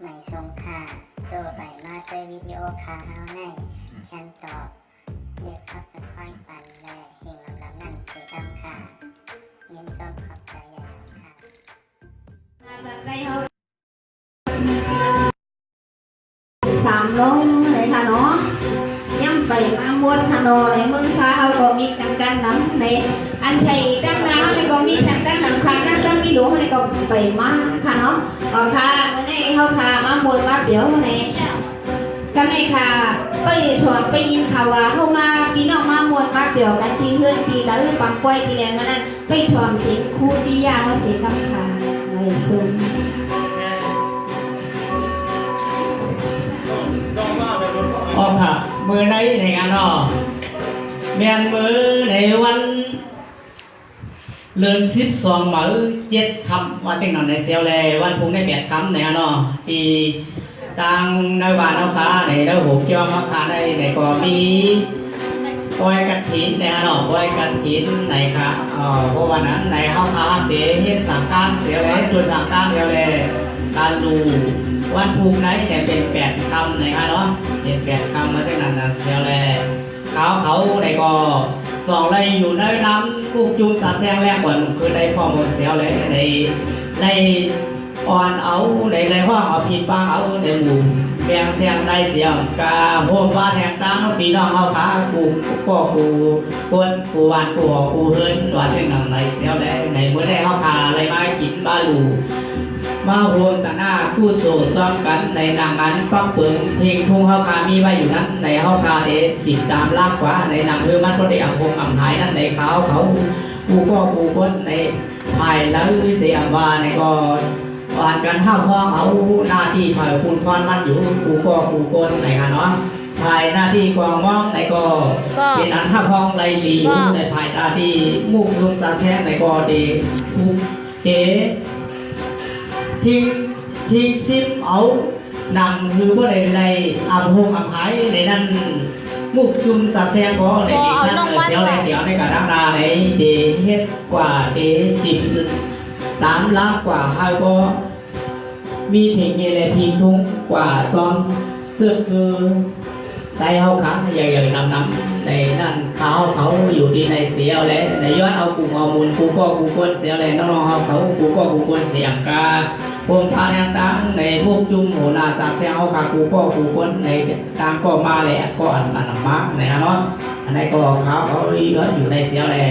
ไม่ทรงค่าตัวใบมาด้วยวิดีโอคาเฮาในฉันตอบเลือกขับตะค่อยปันและหิ่งลำนั่นคือดำค่ะยินต้นขอบใจใหญ่ค่ะ300เลยค่ะเนาะย่ำไปมาม้วนค่ะเนาะในเมืองซาเฮาก็มีกันน้ำในอันไทยดังน้ำในก็มีฉันดังน้ำค่ะน่าจะมีหลวงในก็ไปมาค่ะเนาะก็ค่ะเมื่อนี้เฮาค่ะมาม้วนมาเดี๋ยวในกันในค่ะไปชวนไปยินข่าวว่าเฮามาพี่น้องมาม้วนมาเดี๋ยวกันที่เฮือนที่ละปังกล้วยที่แลนมานั้นไปชวนเสียงครูปิยาเฮาเสียงคำค่ะไม่ซุ่มออกค่ะมือในงานอแมนมือในวันเลือน12มื้อ7ค่ำว่าจังนั้นในเสียวแลวันพุ่งได้8ค่ำในงานอที่ต่างในบ้านเอาขาในเราหูเกี่ยวมาขาในก็มีปล่อยกฐินในงานอปล่อยกฐินในค่ะเพราะวันนั้นในเฮาขาเสียเฮ็ดสังฆทานเสียแลตัวสังฆทานเสียแลการดูวันพุ่งไหนเนี่ยเป็น8ค่ำในงานเนาะเป็น8ค่ำมาจังนั้นเสียวแลเขาในก็สองไรอยู่ในน้ำกุกจุ่มสาแซงแรกเหมือนคือได้ข้อมูลเสียวเลยในอ่อนเอาในห้องเอาผิดบ้างเอาในหมู่แบงเสียงได้เสียงกาโฮมบ้านแห่งตั้งปีน้องเอาขากูก็กูคนกูวานกูหอกูเฮิร์นว่าเช่นนั้นในเสียวเลยในเมื่อได้เอาขาอะไรมากินบ้าลูมาโฮมกันหน้าคู่โซ่ซ้อมกันในนางนั้นฟังเปิงเพลงทุ่งเฮาคามีไว้อยู่นั้นในเฮาคาเดสิบตามลากกว่าในนางเรือมันก็ได้อ่างคงอ่างหายนั้นในเขากูก็กูคนในภายแล้วเสียว่าในก็อ่านกันห้าห้องเอาหน้าที่ฝ่ายคุณคอนมันอยู่กูก็กูคนในกันเนาะภายหน้าที่กองมองในก็เป็นอันห้าห้องไรดีอยู่ในภายหน้าที่มุกลุงตาแท้ในก็ดีกูเก๋ทิ้งซิมเอาดังคือว่าอะไรอาภงอาภายในนั้นมุกจุ่มสัตว์แซงก็ในอีกนั้นเดี๋ยวในกระดังนาในเดเฮ็ดกว่าเด10 ล้านกว่าให้ก็มีเพลงเยเลพีทุ่งกว่าตอนเสื้อคือได้เขาขังใหญ่ๆนำในนั่นเขาอยู่ที่ในเสียวและในย้อนเอากูเอามูลกูก็กูคนเสียวเลยน้องเขากูก็กูคนเสียงกาพวงพาแนงตั้งในพวกจุ่มโหนาจากเสียงเอาขากูก็กูคนในตามก็มาเลยก็อันมาในเนาะอันนี้ก็เขาอยู่ในเสียวเลย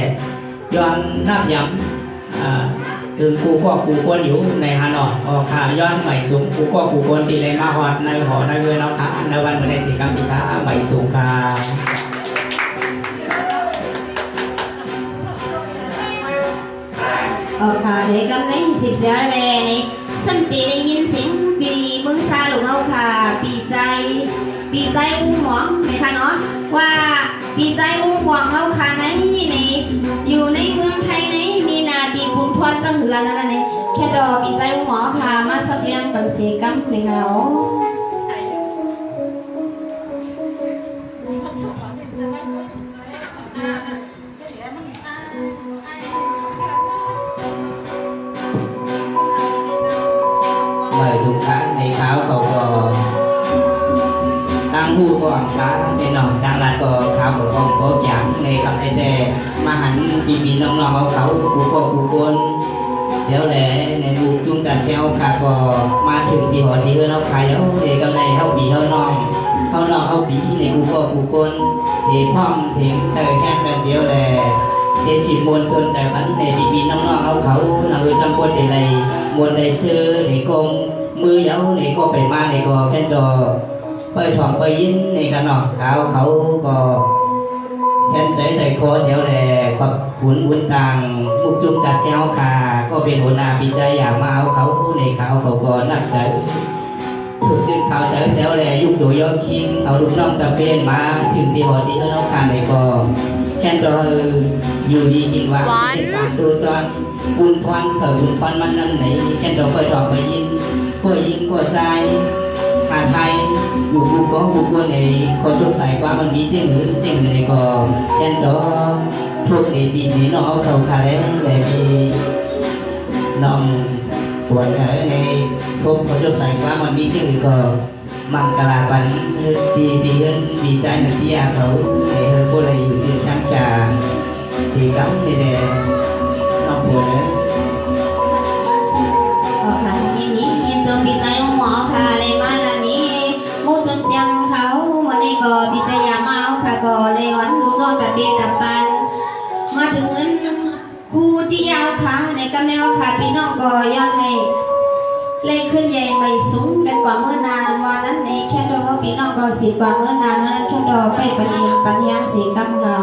ย้อนนับย้ำคือกูก็กูคนอยู่ในฮานอยออกขาย้อนใหม่สูงกูก็กูคนตีเลยมาหอดในหอในเวลาค่ะในวันเมื่อในสิกรรมพิธาใหม่สูงค่ะออกค่ะเด็กกำลัง10เสียแลนี่สันติได้ยินเสียงปีเมืองซาหลวงเอาค่ะปีไซอู้หมองนะคะเนาะว่าปีไซอู้หมองเอาค่ะในอยู่ในเมืองไทยในมีนาดีบุญทวดจังเหือนั่นนี่แค่ดอปีไซอู้หมอค่ะมาสับเลี้ยงปันเสกัมในเงาใบสุขาในขาวเขาก็ตั้งหูก็อ่างฟ้าในหนองตั้งลานก็ขาวก็อ่องก็อย่างในกับไอแต่มาหันปีน้องเอาเขากูก็กูคนเดี๋ยวแหละในลูกจุ่มจัดเซลค่ะก็มาถึงที่หอที่เฮือนเขาขายแล้วเด็กกำไรเขาปีเขาน้องเขาปีในกูก็กูคนเด็กพ่อมเถียงเจอแค่กันเสียวแหละเด็กสิบมวลคนแต่พันในปีน้องเอาเขานางเอ๋ยสัมปทานในมวลในซื้อในกงมือเย้าในก็ไปมาในก็แค่ดอเปิดถ่อมเปิดยิ้มในกันเนาะเขาก็แทนใจใส่คอเสียวแหล่ขอบขุนบุญต่างมุกจุ่มจัดเช้าค่ะก็เป็นหัวหน้าปีใจอยากมาเอาเขาในเขาก็นักใจถูกจึงเขาเสียวแหล่ยุคโดยอคิงเอาลูกน้องตะเป็นมาถึงที่หอดีเขาขาในก็แค่ดออยู่ดีกินว่าเป็นการดูตอนบุญควันเถิดบุญควันมันนั่นไหนแค่ดอเปิดถ่อมเปิดยิ้มก็ยิงก็ใจหาไทยอยู่กูก็กูคนในคนสงสัยว่ามันมีจริงหรือจริงในก็แค่ดอพวกในปีนี้น้องเอาเขาขายแต่มีน้อง buồn ở đây không có chụp sạch quá mà bị chữ có mang cả là bắn đi hơn đi trái là đi à khẩu để hơi cô nàyอยู่ที่น้ำชาสีcắm thì để nó buồn đấy ก็ค่ะยินดียินจงดีใจองหมอค่ะเลยมาลานี้มูจงเสียงเขาวันนี้ก็ดีใจยามาค่ะก็เลยวันรู้นอนแบบเบตับปันมาถึงเงินครูที่ยาวค่ะในกำแนวค่ะพี่น้องก็อยากให้เลยขึ้นใหญ่ไม่สูงกันกว่าเมื่อนานวันนั้นในแค่ดอกพี่น้องก็สีกว่าเมื่อนานวันนั้นแค่ดอกไปปะเนียมปัญญาสีกำเหงา